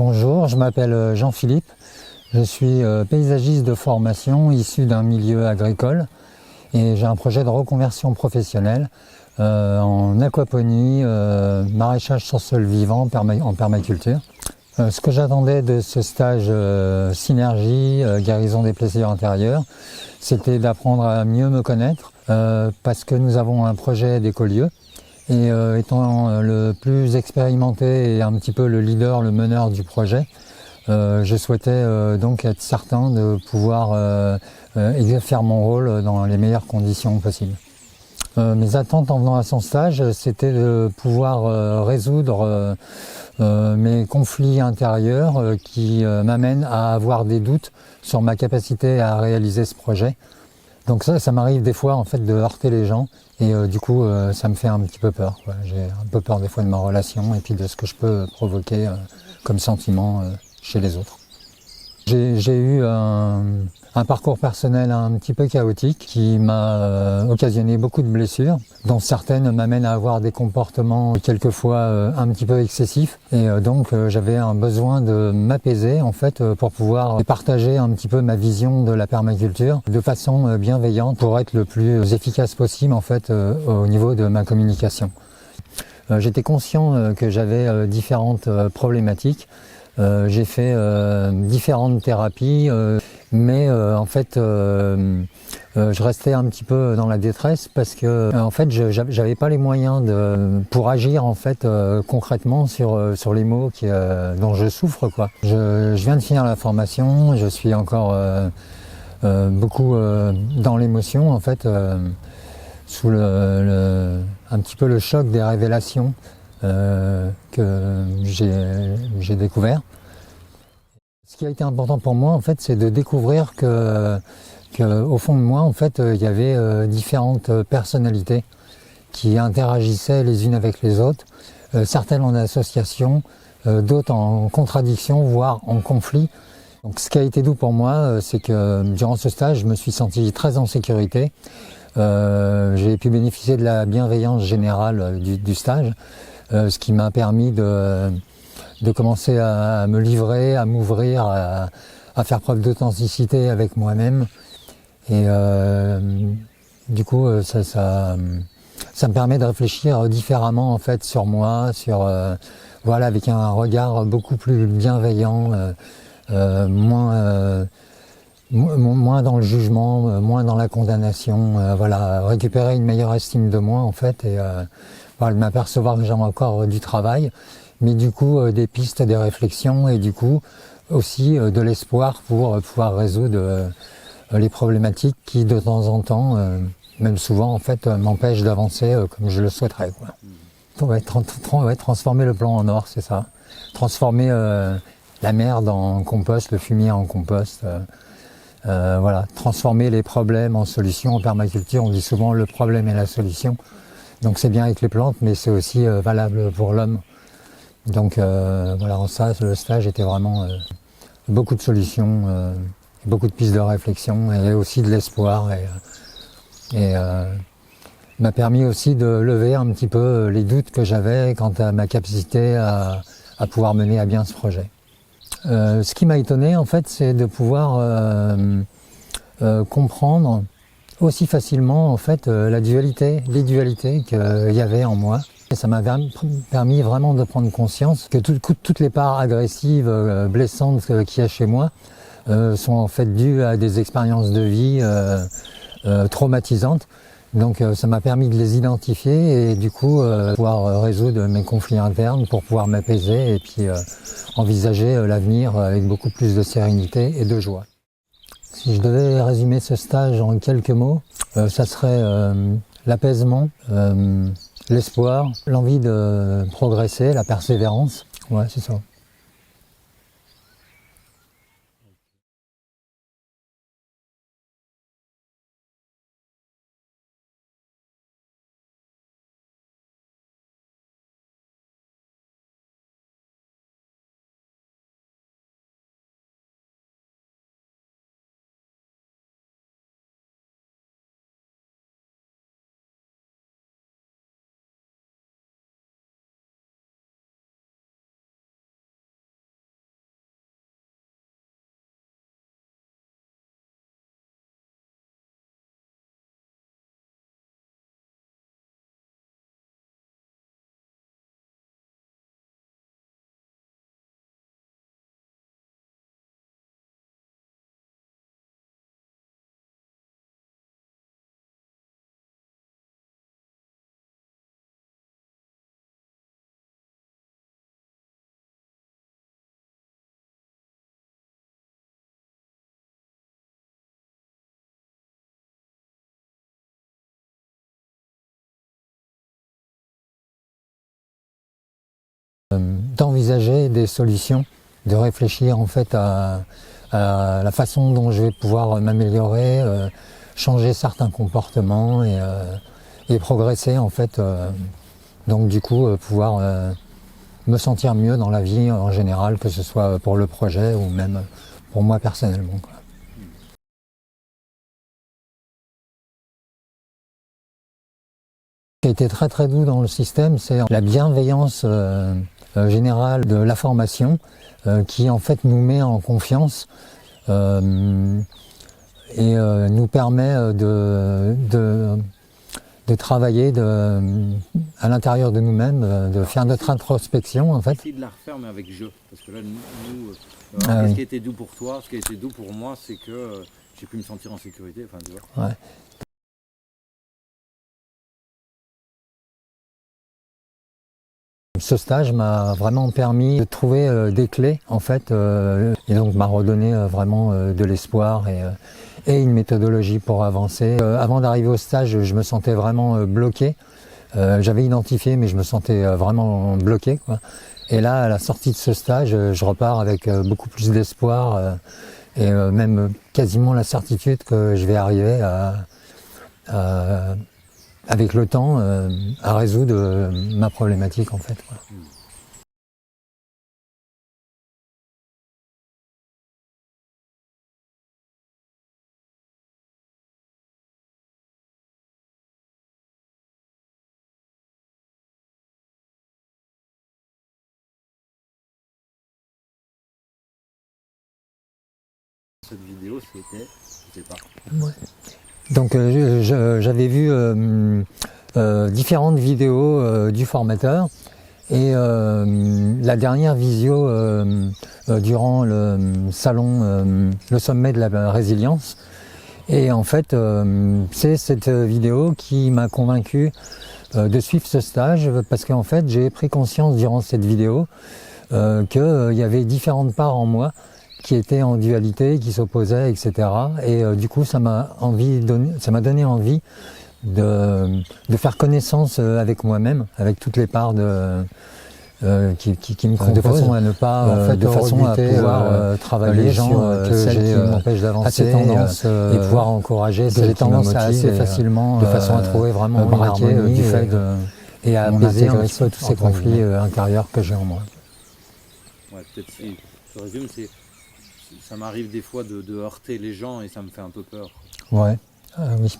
Bonjour, je m'appelle Jean-Philippe, je suis paysagiste de formation issu d'un milieu agricole et j'ai un projet de reconversion professionnelle en aquaponie, maraîchage sur sol vivant en permaculture. Ce que j'attendais de ce stage synergie, guérison des blessures intérieures, c'était d'apprendre à mieux me connaître parce que nous avons un projet d'écolieu. Et étant le plus expérimenté et un petit peu le leader, le meneur du projet, je souhaitais donc être certain de pouvoir faire mon rôle dans les meilleures conditions possibles. Mes attentes en venant à son stage, c'était de pouvoir résoudre mes conflits intérieurs qui m'amènent à avoir des doutes sur ma capacité à réaliser ce projet. Donc ça m'arrive des fois en fait de heurter les gens et du coup ça me fait un petit peu peur. J'ai un peu peur des fois de ma relation et puis de ce que je peux provoquer comme sentiment chez les autres. J'ai eu un parcours personnel un petit peu chaotique qui m'a occasionné beaucoup de blessures, dont certaines m'amènent à avoir des comportements quelquefois un petit peu excessifs. Et donc j'avais un besoin de m'apaiser en fait pour pouvoir partager un petit peu ma vision de la permaculture de façon bienveillante pour être le plus efficace possible en fait au niveau de ma communication. J'étais conscient que j'avais différentes problématiques. J'ai fait différentes thérapies, mais en fait je restais un petit peu dans la détresse parce que en fait j'avais pas les moyens pour agir en fait concrètement sur les maux dont je souffre quoi. Je viens de finir la formation, je suis encore beaucoup dans l'émotion en fait, sous un petit peu le choc des révélations que j'ai découvert. Ce qui a été important pour moi, en fait, c'est de découvrir que au fond de moi, en fait, il y avait différentes personnalités qui interagissaient les unes avec les autres, certaines en association, d'autres en contradiction, voire en conflit. Donc, ce qui a été doux pour moi, c'est que durant ce stage, je me suis senti très en sécurité. J'ai pu bénéficier de la bienveillance générale du stage, ce qui m'a permis de commencer à me livrer, à m'ouvrir, à faire preuve d'authenticité avec moi-même. Et du coup, ça me permet de réfléchir différemment en fait sur moi, voilà, avec un regard beaucoup plus bienveillant, moins dans le jugement, moins dans la condamnation, voilà, récupérer une meilleure estime de moi en fait et voilà, m'apercevoir que j'ai encore du travail, mais du coup des pistes, des réflexions et du coup aussi de l'espoir pour pouvoir résoudre les problématiques qui de temps en temps, même souvent en fait, m'empêchent d'avancer comme je le souhaiterais, quoi. Transformer le plan en or, c'est ça. Transformer la merde en compost, le fumier en compost. Voilà, transformer les problèmes en solutions. En permaculture, on dit souvent le problème est la solution. Donc c'est bien avec les plantes, mais c'est aussi valable pour l'homme. Donc voilà, en ça, le stage était vraiment beaucoup de solutions, beaucoup de pistes de réflexion et aussi de l'espoir. Et m'a permis aussi de lever un petit peu les doutes que j'avais quant à ma capacité à pouvoir mener à bien ce projet. Ce qui m'a étonné en fait, c'est de pouvoir comprendre aussi facilement en fait les dualités qu'il y avait en moi. Et ça m'a permis vraiment de prendre conscience que toutes les parts agressives, blessantes qu'il y a chez moi sont en fait dues à des expériences de vie traumatisantes. Donc ça m'a permis de les identifier et du coup pouvoir résoudre mes conflits internes pour pouvoir m'apaiser et puis envisager l'avenir avec beaucoup plus de sérénité et de joie. Si je devais résumer ce stage en quelques mots, ça serait l'apaisement, l'espoir, l'envie de progresser, la persévérance. Ouais, c'est ça. d'envisager des solutions, de réfléchir en fait à la façon dont je vais pouvoir m'améliorer, changer certains comportements et progresser en fait. Donc du coup pouvoir me sentir mieux dans la vie en général, que ce soit pour le projet ou même pour moi personnellement, quoi. Ce qui a été très très doux dans le système, c'est la bienveillance générale de la formation qui en fait nous met en confiance et nous permet de travailler à l'intérieur de nous-mêmes, de faire notre introspection en fait. Essayer de la refaire mais avec jeu, parce que là nous Ah ce oui. qui a été doux pour toi, ce qui a été doux pour moi, c'est que j'ai pu me sentir en sécurité, enfin tu vois. Ouais. Ce stage m'a vraiment permis de trouver des clés en fait et donc m'a redonné vraiment de l'espoir et une méthodologie pour avancer. Avant d'arriver au stage, je me sentais vraiment bloqué. J'avais identifié mais je me sentais vraiment bloqué, quoi. Et là, à la sortie de ce stage, je repars avec beaucoup plus d'espoir et même quasiment la certitude que je vais arriver avec le temps, à résoudre ma problématique en fait, quoi. Cette vidéo c'était, je sais pas. Ouais. Donc j'avais vu différentes vidéos du formateur et la dernière visio durant le salon, le sommet de la résilience. Et en fait, c'est cette vidéo qui m'a convaincu de suivre ce stage parce qu'en fait, j'ai pris conscience durant cette vidéo qu'il y avait différentes parts en moi qui étaient en dualité, qui s'opposaient, etc. Et du coup, ça m'a donné envie de faire connaissance avec moi-même, avec toutes les parts qui me composent, de façon à ne pas, de façon à pouvoir travailler les gens sur celles qui m'empêchent d'avancer, et pouvoir encourager celles qui me motivent assez facilement, de façon à trouver vraiment une harmonie du fait et à apaiser un petit peu tous ces conflits intérieurs que j'ai en moi. Ouais, peut-être si je résume, ça m'arrive des fois de heurter les gens et ça me fait un peu peur. Ouais, oui.